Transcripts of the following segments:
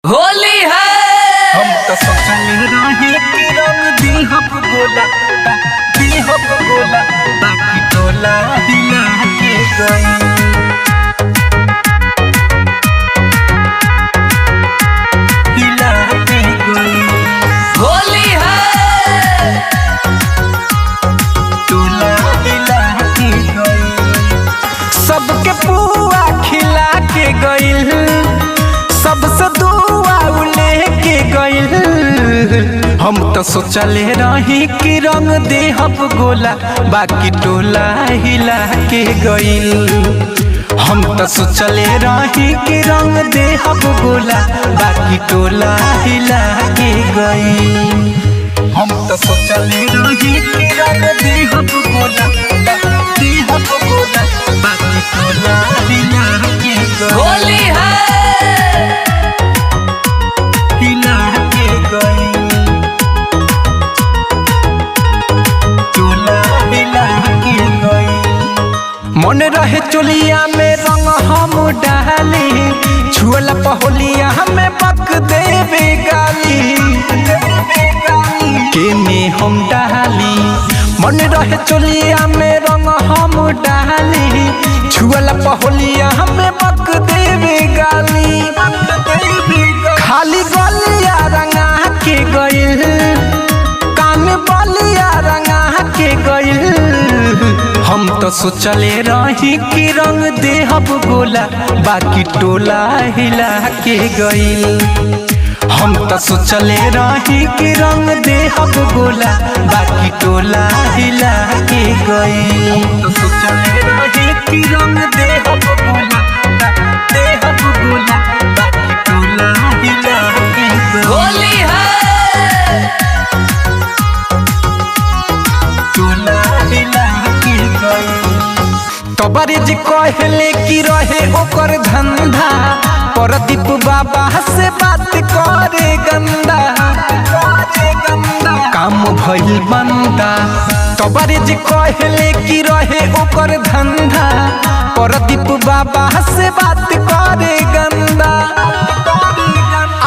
होली है। हम तो सोचल रहे कि रंग दीहब गोला बाकी टोला हिला के गई। हिला के गई। होली है। टोला हिला के गई। सबके पुआ खिला के गइल, सबसे दुआ लेके गइल। हम तो सोचले रही कि रंग देहब गोला बाकी टोला हिला के गइल। हम तो सोचले रही कि रंग देहब गोला बाकी टोला हिला के गइल। हम तो सोचले रही कि रंग देहब गोला बाकी टोला हिला के गइल। होली है। हिला के गई। टोला हिला के गई। मन रहे चोलिया में रंग हम डाली, छुअला पहोलिया हमें पक देवे गाली। के में हम डाली, मन रहे चोलिया में रंग हम डाली, छुअला पहोलिया हमें पक देवे गाली। खाली गलिया रंगा के गइल, कान बलिया रंगा के गइल। हम तो सोचले रही कि रंग देहब गोला बाकी टोला हिला के गइल। हम तो सोचले रही कि रंग देहब गोला बाकी टोला हिला के गइल। हम तो सोचले रही कि रंग देहब गोला बाकी टोला हिला के गइल। होली है। टोला हिला के गइल। तोबारे जी कहले कि रहे ओकर धंधा, परदीप बाबा से बात करे गंदा। काम भइल बंदा। तोबारे जी कहले कि रहे ओकर धंधा, परदीप बाबा से बात करे गंदा।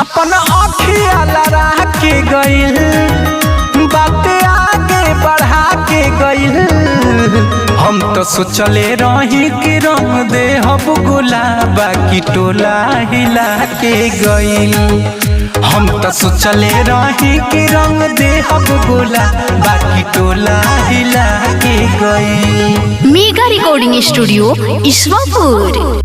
अपन अखिया लड़ा के गइल, बात आगे बढ़ा के गइल। हम तो सोचले रही कि रंग देहब गोला बाकी टोला हिला के गइल। हम तो सोचले रही कि रंग देहब गोला बाकी टोला हिला के गइल। Mega recording studio Ishwarpur.